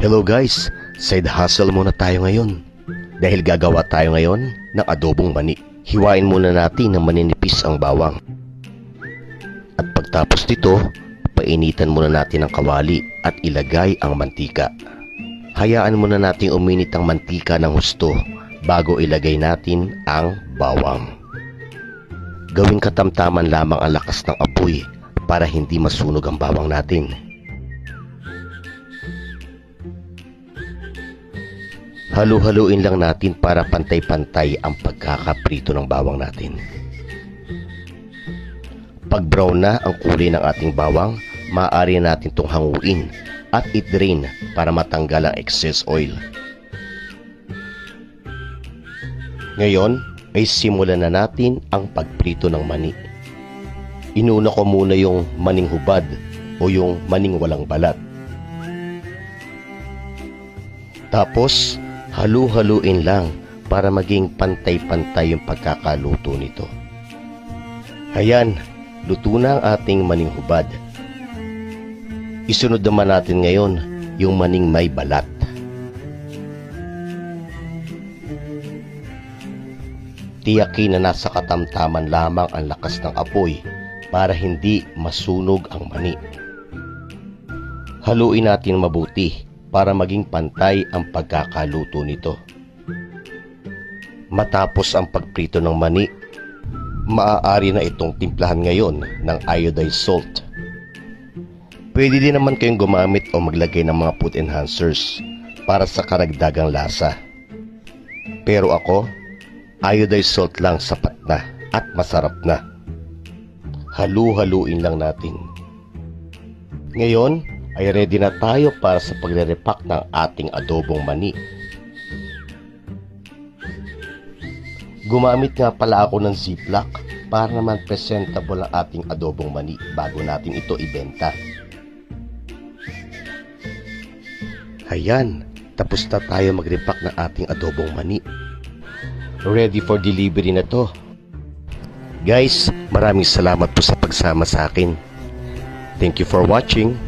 Hello guys, side hustle muna tayo ngayon. Dahil gagawa tayo ngayon ng adobong mani. Hiwain muna natin ng maninipis ang bawang. At pagtapos nito, painitan muna natin ang kawali at ilagay ang mantika. Hayaan muna nating uminit ang mantika ng husto bago ilagay natin ang bawang. Gawing katamtaman lamang ang lakas ng apoy para hindi masunog ang bawang natin. Halu-haluin lang natin para pantay-pantay ang pagkakaprito ng bawang natin. Pag brown na ang kulay ng ating bawang, maaari natin itong hanguin at i-drain para matanggal ang excess oil. Ngayon ay simulan na natin ang pagprito ng mani. Inuna ko muna yung maning hubad o yung maning walang balat. Tapos, halu-haluin lang para maging pantay-pantay yung pagkakaluto nito. Ayan, luto na ang ating maning hubad. Isunod naman natin ngayon yung maning may balat. Tiyakin na nasa katamtaman lamang ang lakas ng apoy para hindi masunog ang mani. Haluin natin mabuti para maging pantay ang pagkakaluto nito. Matapos ang pagprito ng mani, maaari na itong timplahan ngayon ng iodized salt. Pwede din naman kayong gumamit o maglagay ng mga food enhancers para sa karagdagang lasa. Pero ako, iodized salt lang sapat na at masarap na. Halu-haluin lang natin. Ngayon ay ready na tayo para sa pagre-repack ng ating adobong mani. Gumamit nga pala ako ng ziplock para naman presentable ang ating adobong mani bago natin ito ibenta. Ayan, tapos na tayo mag-repack ng ating adobong mani. Ready for delivery na to. Guys, maraming salamat po sa pagsama sa akin. Thank you for watching.